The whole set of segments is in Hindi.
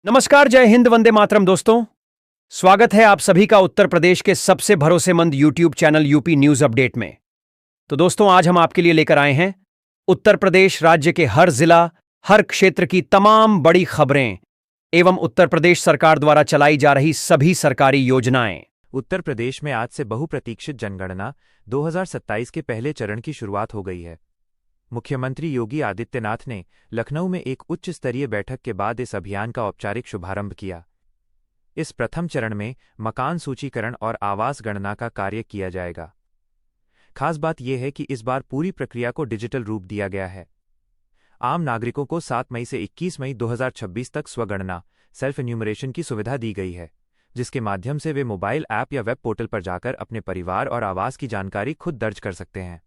नमस्कार, जय हिंद, वंदे मातरम दोस्तों। स्वागत है आप सभी का उत्तर प्रदेश के सबसे भरोसेमंद YouTube channel UP news update में। तो दोस्तों, आज हम आपके लिए लेकर आए हैं उत्तर प्रदेश राज्य के हर जिला, हर क्षेत्र की तमाम बड़ी खबरें एवं उत्तर प्रदेश सरकार द्वारा चलाई जा रही सभी सरकारी योजनाएं। उत्तर प्रदेश में आज से बहुप्रतीक्षित जनगणना 2027 के पहले चरण की शुरुआत हो गई है। मुख्यमंत्री योगी आदित्यनाथ ने लखनऊ में एक उच्च स्तरीय बैठक के बाद इस अभियान का औपचारिक शुभारंभ किया। इस प्रथम चरण में मकान सूचीकरण और आवास गणना का कार्य किया जाएगा। खास बात यह है कि इस बार पूरी प्रक्रिया को डिजिटल रूप दिया गया है। आम नागरिकों को 7 मई से 21 मई 2026 तक स्वगणना सेल्फ एन्यूमरेशन की सुविधा दी गई है, जिसके माध्यम से वे मोबाइल ऐप या वेब पोर्टल पर जाकर अपने परिवार और आवास की जानकारी खुद दर्ज कर सकते हैं।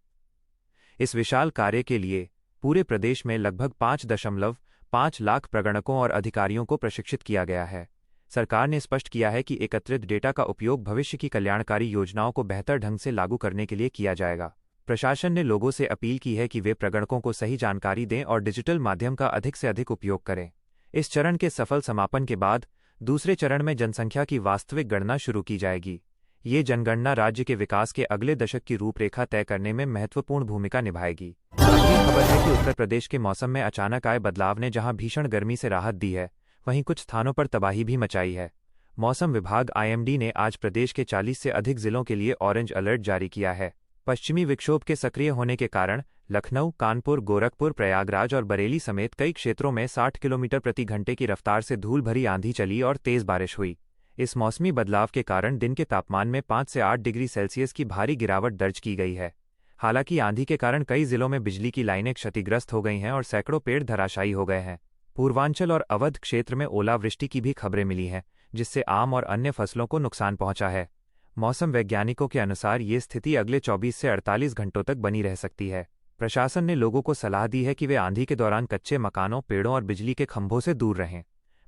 इस विशाल कार्य के लिए पूरे प्रदेश में लगभग 5.5 लाख प्रगणकों और अधिकारियों को प्रशिक्षित किया गया है। सरकार ने स्पष्ट किया है कि एकत्रित डेटा का उपयोग भविष्य की कल्याणकारी योजनाओं को बेहतर ढंग से लागू करने के लिए किया जाएगा। प्रशासन ने लोगों से अपील की है कि वे प्रगणकों को सही जानकारी दें और डिजिटल माध्यम का अधिक से अधिक उपयोग करें। इस चरण के सफल समापन के बाद दूसरे चरण में जनसंख्या की वास्तविक गणना शुरू की जाएगी। ये जनगणना राज्य के विकास के अगले दशक की रूपरेखा तय करने में महत्वपूर्ण भूमिका निभाएगी। अगली खबर है कि उत्तर प्रदेश के मौसम में अचानक आए बदलाव ने जहां भीषण गर्मी से राहत दी है, वहीं कुछ स्थानों पर तबाही भी मचाई है। मौसम विभाग IMD ने आज प्रदेश के 40 से अधिक जिलों के लिए ऑरेंज अलर्ट जारी किया है। पश्चिमी विक्षोभ के सक्रिय होने के कारण लखनऊ, कानपुर, गोरखपुर, प्रयागराज और बरेली समेत कई क्षेत्रों में 60 किलोमीटर प्रति घंटे की रफ्तार से धूल भरी आंधी चली और तेज बारिश हुई। इस मौसमी बदलाव के कारण दिन के तापमान में 5 से 8 डिग्री सेल्सियस की भारी गिरावट दर्ज की गई है। हालांकि आंधी के कारण कई जिलों में बिजली की लाइनें क्षतिग्रस्त हो गई हैं और सैकड़ों पेड़ धराशायी हो गए हैं। पूर्वांचल और अवध क्षेत्र में ओलावृष्टि की भी खबरें मिली हैं, जिससे आम और अन्य फसलों को नुकसान पहुंचा है। मौसम वैज्ञानिकों के अनुसार ये स्थिति अगले 24 से 48 घंटों तक बनी रह सकती है। प्रशासन ने लोगों को सलाह दी है कि वे आंधी के दौरान कच्चे मकानों, पेड़ों और बिजली के खंभों से दूर रहें।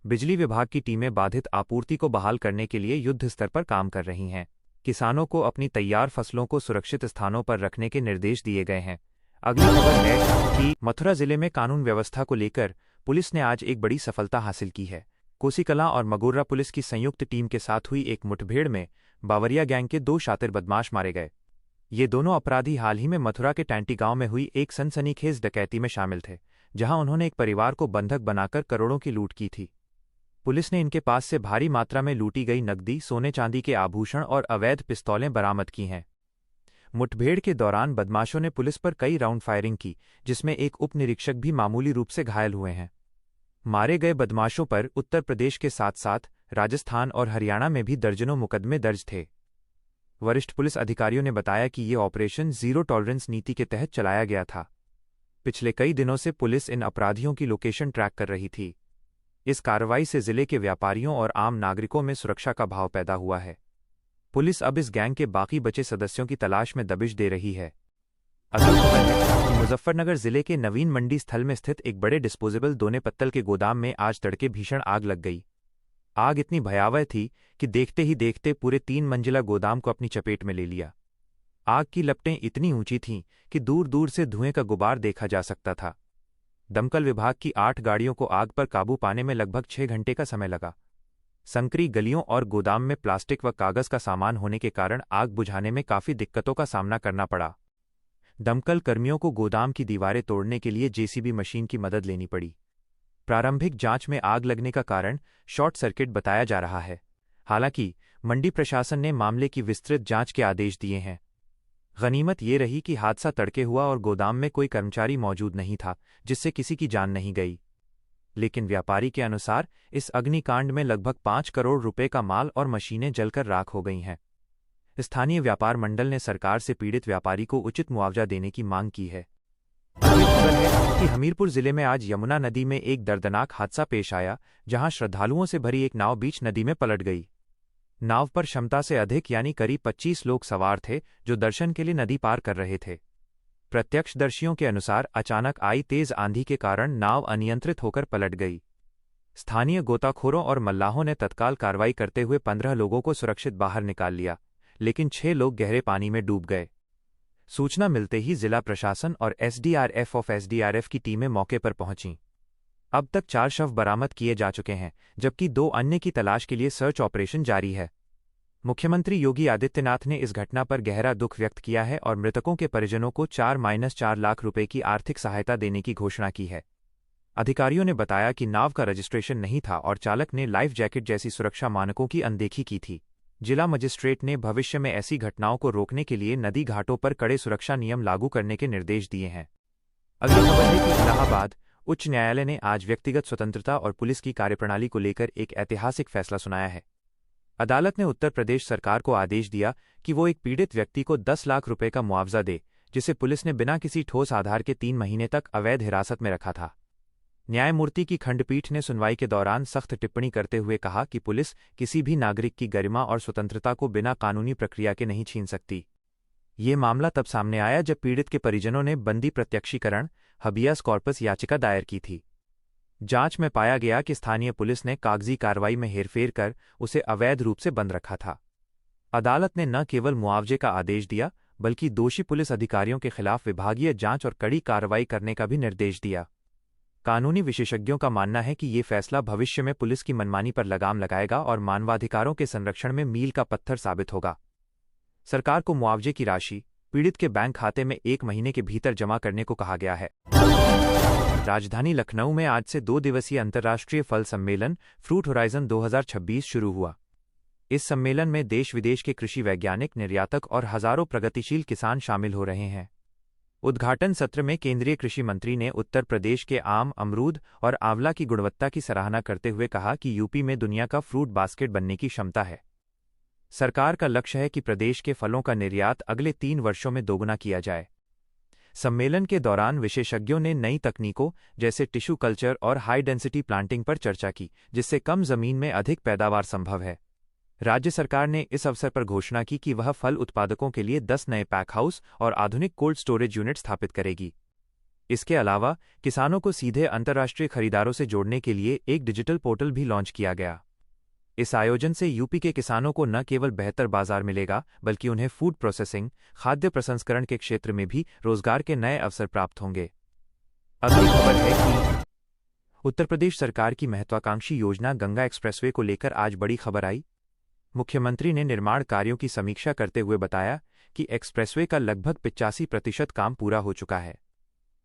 बिजली विभाग की टीमें बाधित आपूर्ति को बहाल करने के लिए युद्ध स्तर पर काम कर रही हैं। किसानों को अपनी तैयार फसलों को सुरक्षित स्थानों पर रखने के निर्देश दिए गए हैं। अगली खबर है कि मथुरा जिले में कानून व्यवस्था को लेकर पुलिस ने आज एक बड़ी सफलता हासिल की है। कोसीकलां और मगोर्रा पुलिस की संयुक्त टीम के साथ हुई एक मुठभेड़ में बावरिया गैंग के 2 शातिर बदमाश मारे गए। ये दोनों अपराधी हाल ही में मथुरा के टैंटी गांव में हुई एक सनसनीखेज डकैती में शामिल थे, जहां उन्होंने एक परिवार को बंधक बनाकर करोड़ों की लूट की थी। पुलिस ने इनके पास से भारी मात्रा में लूटी गई नकदी, सोने चांदी के आभूषण और अवैध पिस्तौलें बरामद की हैं। मुठभेड़ के दौरान बदमाशों ने पुलिस पर कई राउंड फायरिंग की, जिसमें एक उप निरीक्षक भी मामूली रूप से घायल हुए हैं। मारे गए बदमाशों पर उत्तर प्रदेश के साथ साथ राजस्थान और हरियाणा में भी दर्जनों मुकदमे दर्ज थे। वरिष्ठ पुलिस अधिकारियों ने बताया कि ये ऑपरेशन जीरो टॉलरेंस नीति के तहत चलाया गया था। पिछले कई दिनों से पुलिस इन अपराधियों की लोकेशन ट्रैक कर रही थी। इस कार्रवाई से जिले के व्यापारियों और आम नागरिकों में सुरक्षा का भाव पैदा हुआ है। पुलिस अब इस गैंग के बाकी बचे सदस्यों की तलाश में दबिश दे रही है। अगली खबर है कि मुजफ्फरनगर जिले के नवीन मंडी स्थल में स्थित एक बड़े डिस्पोजेबल दोने पत्तल के गोदाम में आज तड़के भीषण आग लग गई। आग इतनी भयावह थी कि देखते ही देखते पूरे 3 मंजिला गोदाम को अपनी चपेट में ले लिया। आग की लपटें इतनी ऊंची थीं कि दूर दूर से धुएं का गुबार देखा जा सकता था। दमकल विभाग की 8 गाड़ियों को आग पर काबू पाने में लगभग 6 घंटे का समय लगा। संकरी गलियों और गोदाम में प्लास्टिक व कागज का सामान होने के कारण आग बुझाने में काफी दिक्कतों का सामना करना पड़ा। दमकल कर्मियों को गोदाम की दीवारें तोड़ने के लिए JCB मशीन की मदद लेनी पड़ी। प्रारंभिक जांच में आग लगने का कारण शॉर्ट सर्किट बताया जा रहा है। हालांकि मंडी प्रशासन ने मामले की विस्तृत जांच के आदेश दिए हैं। गनीमत ये रही कि हादसा तड़के हुआ और गोदाम में कोई कर्मचारी मौजूद नहीं था, जिससे किसी की जान नहीं गई। लेकिन व्यापारी के अनुसार इस अग्निकांड में लगभग 5 करोड़ रुपए का माल और मशीनें जलकर राख हो गई हैं। स्थानीय व्यापार मंडल ने सरकार से पीड़ित व्यापारी को उचित मुआवजा देने की मांग की है। अगली खबर है कि हमीरपुर जिले में आज यमुना नदी में एक दर्दनाक हादसा पेश आया, जहां श्रद्धालुओं से भरी एक नाव बीच नदी में पलट गई। नाव पर क्षमता से अधिक यानी करीब 25 लोग सवार थे, जो दर्शन के लिए नदी पार कर रहे थे। प्रत्यक्षदर्शियों के अनुसार अचानक आई तेज आंधी के कारण नाव अनियंत्रित होकर पलट गई। स्थानीय गोताखोरों और मल्लाहों ने तत्काल कार्रवाई करते हुए 15 लोगों को सुरक्षित बाहर निकाल लिया, लेकिन 6 लोग गहरे पानी में डूब गए। सूचना मिलते ही जिला प्रशासन और SDRF की टीमें मौके पर पहुंचीं। अब तक 4 शव बरामद किए जा चुके हैं, जबकि 2 अन्य की तलाश के लिए सर्च ऑपरेशन जारी है। मुख्यमंत्री योगी आदित्यनाथ ने इस घटना पर गहरा दुख व्यक्त किया है और मृतकों के परिजनों को 4-4 लाख रुपए की आर्थिक सहायता देने की घोषणा की है। अधिकारियों ने बताया कि नाव का रजिस्ट्रेशन नहीं था और चालक ने लाइफ जैकेट जैसी सुरक्षा मानकों की अनदेखी की थी। जिला मजिस्ट्रेट ने भविष्य में ऐसी घटनाओं को रोकने के लिए नदी घाटों पर कड़े सुरक्षा नियम लागू करने के निर्देश दिए हैं। अगली खबर है कि इलाहाबाद उच्च न्यायालय ने आज व्यक्तिगत स्वतंत्रता और पुलिस की कार्यप्रणाली को लेकर एक ऐतिहासिक फैसला सुनाया है। अदालत ने उत्तर प्रदेश सरकार को आदेश दिया कि वो एक पीड़ित व्यक्ति को 10 लाख रुपए का मुआवजा दे, जिसे पुलिस ने बिना किसी ठोस आधार के 3 महीने तक अवैध हिरासत में रखा था। न्यायमूर्ति की खंडपीठ ने सुनवाई के दौरान सख्त टिप्पणी करते हुए कहा कि पुलिस किसी भी नागरिक की गरिमा और स्वतंत्रता को बिना कानूनी प्रक्रिया के नहीं छीन सकती। ये मामला तब सामने आया जब पीड़ित के परिजनों ने बंदी प्रत्यक्षीकरण हबियास कॉर्पस याचिका दायर की थी। जांच में पाया गया कि स्थानीय पुलिस ने कागजी कार्रवाई में हेरफेर कर उसे अवैध रूप से बंद रखा था। अदालत ने न केवल मुआवजे का आदेश दिया, बल्कि दोषी पुलिस अधिकारियों के खिलाफ विभागीय जांच और कड़ी कार्रवाई करने का भी निर्देश दिया। कानूनी विशेषज्ञों का मानना है कि ये फैसला भविष्य में पुलिस की मनमानी पर लगाम लगाएगा और मानवाधिकारों के संरक्षण में मील का पत्थर साबित होगा। सरकार को मुआवजे की राशि पीड़ित के बैंक खाते में 1 महीने के भीतर जमा करने को कहा गया है। राजधानी लखनऊ में आज से 2 दिवसीय अंतर्राष्ट्रीय फल सम्मेलन फ्रूट होराइजन 2026 शुरू हुआ। इस सम्मेलन में देश विदेश के कृषि वैज्ञानिक, निर्यातक और हजारों प्रगतिशील किसान शामिल हो रहे हैं। उद्घाटन सत्र में केंद्रीय कृषि मंत्री ने उत्तर प्रदेश के आम, अमरूद और आंवला की गुणवत्ता की सराहना करते हुए कहा कि यूपी में दुनिया का फ्रूट बास्केट बनने की क्षमता है। सरकार का लक्ष्य है कि प्रदेश के फलों का निर्यात अगले 3 वर्षों में दोगुना किया जाए। सम्मेलन के दौरान विशेषज्ञों ने नई तकनीकों जैसे टिश्यू कल्चर और हाई डेंसिटी प्लांटिंग पर चर्चा की, जिससे कम जमीन में अधिक पैदावार संभव है। राज्य सरकार ने इस अवसर पर घोषणा की कि वह फल उत्पादकों के लिए 10 नए पैक हाउस और आधुनिक कोल्ड स्टोरेज यूनिट स्थापित करेगी। इसके अलावा किसानों को सीधे अंतर्राष्ट्रीय खरीदारों से जोड़ने के लिए एक डिजिटल पोर्टल भी लॉन्च किया गया। इस आयोजन से यूपी के किसानों को न केवल बेहतर बाजार मिलेगा, बल्कि उन्हें फूड प्रोसेसिंग, खाद्य प्रसंस्करण के क्षेत्र में भी रोजगार के नए अवसर प्राप्त होंगे। अगली खबर है कि उत्तर प्रदेश सरकार की महत्वाकांक्षी योजना गंगा एक्सप्रेसवे को लेकर आज बड़ी खबर आई। मुख्यमंत्री ने निर्माण कार्यों की समीक्षा करते हुए बताया कि एक्सप्रेसवे का लगभग 85% काम पूरा हो चुका है।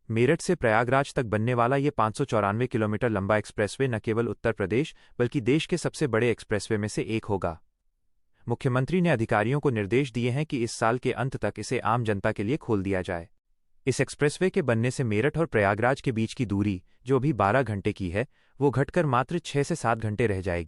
मेरठ से प्रयागराज तक बनने वाला ये 594 किलोमीटर लंबा एक्सप्रेसवे न केवल उत्तर प्रदेश बल्कि देश के सबसे बड़े एक्सप्रेसवे में से एक होगा। मुख्यमंत्री ने अधिकारियों को निर्देश दिए हैं कि इस साल के अंत तक इसे आम जनता के लिए खोल दिया जाए। इस एक्सप्रेसवे के बनने से मेरठ और प्रयागराज के बीच की दूरी, जो अभी 12 घंटे की है, वो घटकर मात्र 6 से 7 घंटे रह जाएगी।